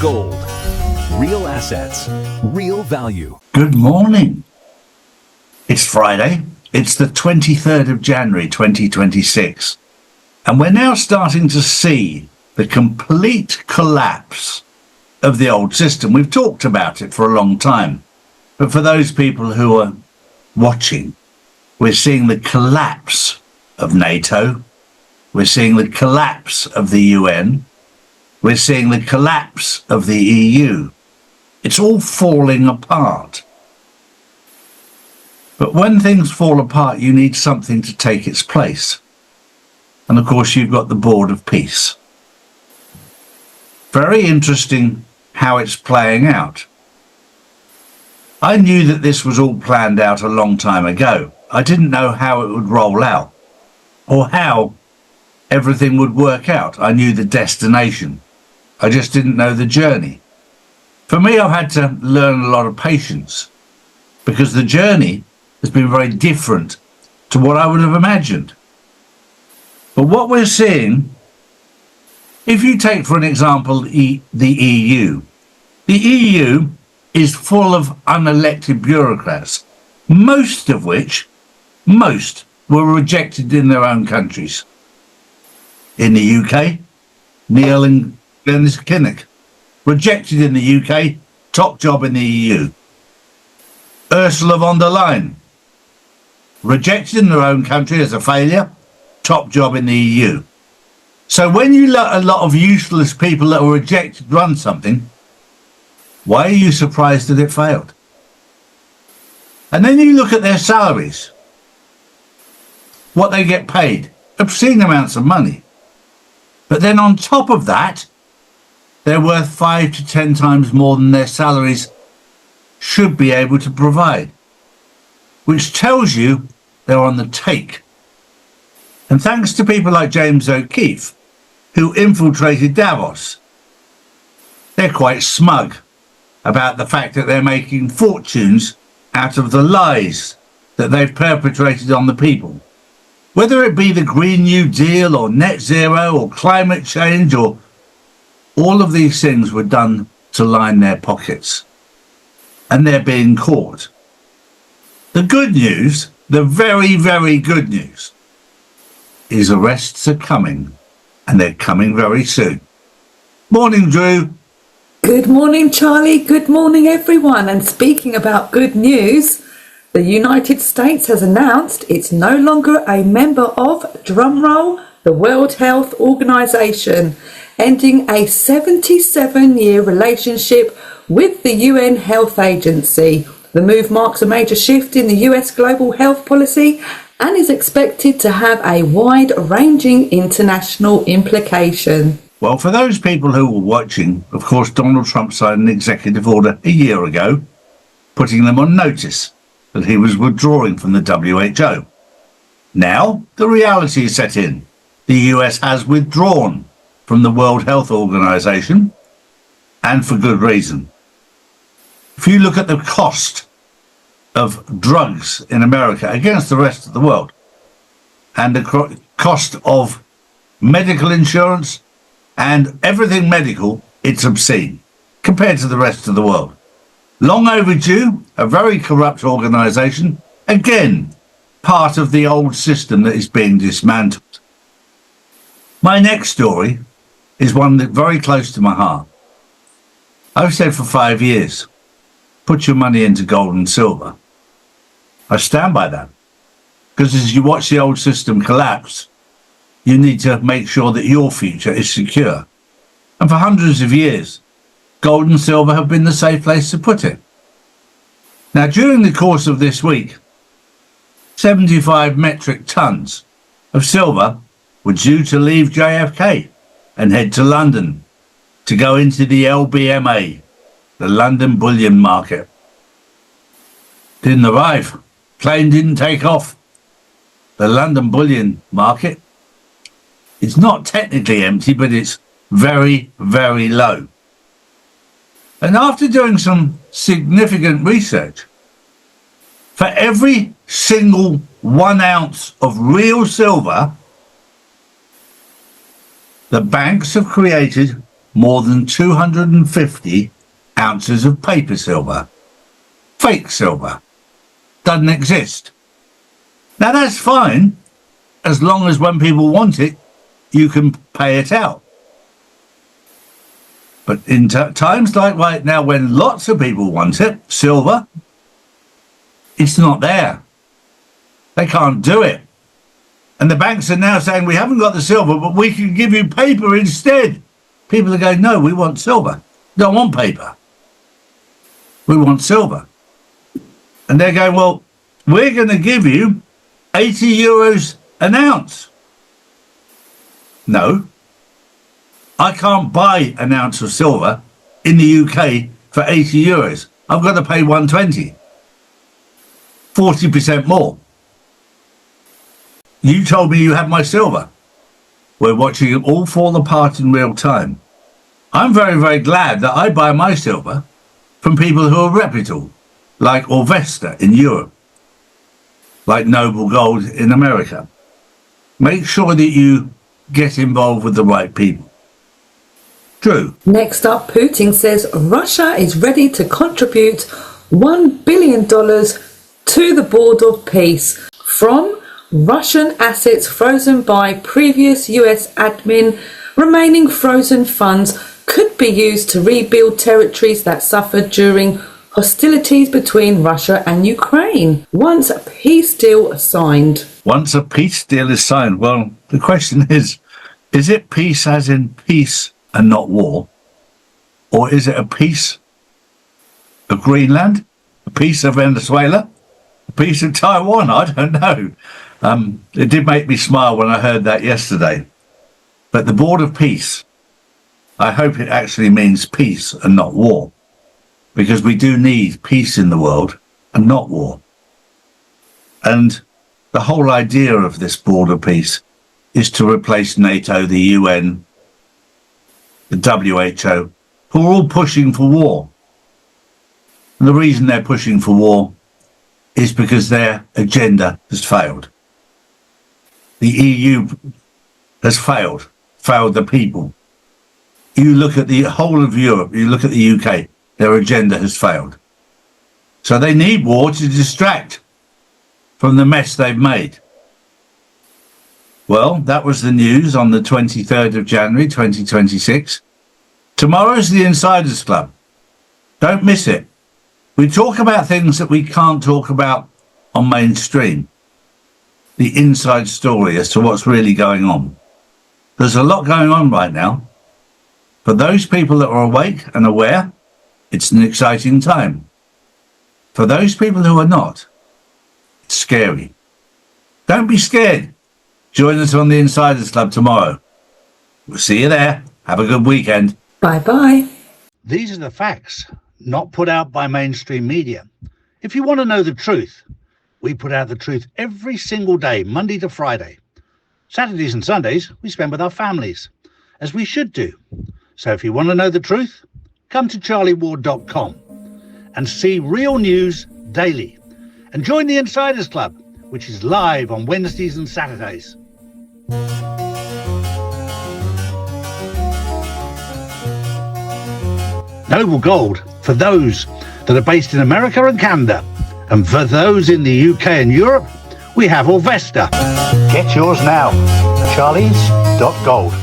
gold. Real assets, real value. Good morning. It's Friday. It's the 23rd of January 2026. And we're now starting to see the complete collapse of the old system. We've talked about it for a long time. But for those people who are watching, we're seeing the collapse of NATO. We're seeing the collapse of the UN. We're seeing the collapse of the EU. It's all falling apart. But when things fall apart, you need something to take its place. And of course, you've got the Board of Peace. Very interesting how it's playing out. I knew that this was all planned out a long time ago. I didn't know how it would roll out or how everything would work out. I knew the destination. I just didn't know the journey. For me, I've had to learn a lot of patience because the journey has been very different to what I would have imagined. But what we're seeing, if you take, for an example, the EU is full of unelected bureaucrats, most were rejected in their own countries. In the UK, Neil and Glenys Kinnock, rejected in the UK, top job in the EU. Ursula von der Leyen, rejected in their own country as a failure, top job in the EU. So when you let a lot of useless people that were rejected run something, why are you surprised that it failed? And then you look at their salaries, what they get paid, obscene amounts of money. But then on top of that, they're worth 5 to 10 times more than their salaries should be able to provide, which tells you they're on the take. And thanks to people like James O'Keefe, who infiltrated Davos, they're quite smug about the fact that they're making fortunes out of the lies that they've perpetrated on the people. Whether it be the Green New Deal or net zero or climate change, or all of these things were done to line their pockets. And they're being caught. The good news, the very, very good news, is arrests are coming, and they're coming very soon. Morning, Drew. Good morning, Charlie. Good morning, everyone. And speaking about good news, the United States has announced it's no longer a member of, drumroll, the World Health Organization, ending a 77-year relationship with the UN Health Agency. The move marks a major shift in the US global health policy and is expected to have a wide-ranging international implication. Well, for those people who were watching, of course, Donald Trump signed an executive order a year ago, putting them on notice that he was withdrawing from the WHO. Now, the reality is set in. The US has withdrawn from the World Health Organization, and for good reason. If you look at the cost of drugs in America against the rest of the world, and the cost of medical insurance and everything medical, it's obscene compared to the rest of the world. Long overdue, a very corrupt organization, again, part of the old system that is being dismantled. My next story is one that's very close to my heart. I've said for 5 years, put your money into gold and silver. I stand by that, because as you watch the old system collapse, you need to make sure that your future is secure. And for hundreds of years, gold and silver have been the safe place to put it. Now, during the course of this week, 75 metric tons of silver were due to leave JFK and head to London to go into the LBMA, the London bullion market. Didn't arrive. Plane didn't take off. The London bullion market is not technically empty, but it's very, very low. And after doing some significant research, for every single 1 ounce of real silver, the banks have created more than 250 ounces of paper silver. Fake silver. Doesn't exist. Now that's fine, as long as when people want it, you can pay it out. But in times like right now, when lots of people want it, silver, it's not there. They can't do it. And the banks are now saying, we haven't got the silver, but we can give you paper instead. People are going, no, we want silver. Don't want paper. We want silver. And they're going, well, we're going to give you 80 euros an ounce. No. I can't buy an ounce of silver in the UK for 80 euros. I've got to pay 120. 40% more. You told me you had my silver. We're watching it all fall apart in real time. I'm very, very glad that I buy my silver from people who are reputable, like Orvesta in Europe, like Noble Gold in America. Make sure that you get involved with the right people. Drew. Next up, Putin says Russia is ready to contribute $1 billion to the Board of Peace from Russian assets frozen by previous US admin. Remaining frozen funds could be used to rebuild territories that suffered during hostilities between Russia and Ukraine once a peace deal signed. Once a peace deal is signed, well, the question is it peace as in peace and not war? Or is it a peace of Greenland? A peace of Venezuela? A peace of Taiwan? I don't know. It did make me smile when I heard that yesterday. But the Board of Peace, I hope it actually means peace and not war. Because we do need peace in the world and not war. And the whole idea of this Board of Peace is to replace NATO, the UN, the WHO, who are all pushing for war. And the reason they're pushing for war is because their agenda has failed. The EU has failed the people. You look at the whole of Europe, you look at the UK, their agenda has failed. So they need war to distract from the mess they've made. Well, that was the news on the 23rd of January 2026. Tomorrow's the Insiders Club. Don't miss it. We talk about things that we can't talk about on mainstream. The inside story as to what's really going on. There's a lot going on right now. For those people that are awake and aware, it's an exciting time. For those people who are not, it's scary. Don't be scared. Join us on the Insiders Club tomorrow. We'll see you there. Have a good weekend. Bye-bye. These are the facts, not put out by mainstream media. If you want to know the truth, we put out the truth every single day, Monday to Friday. Saturdays and Sundays, we spend with our families, as we should do. So if you want to know the truth, come to charlieward.com and see real news daily. And join the Insiders Club, which is live on Wednesdays and Saturdays. Noble Gold for those that are based in America and Canada. And for those in the UK and Europe, we have Orvesta. Get yours now. Charlies.gold.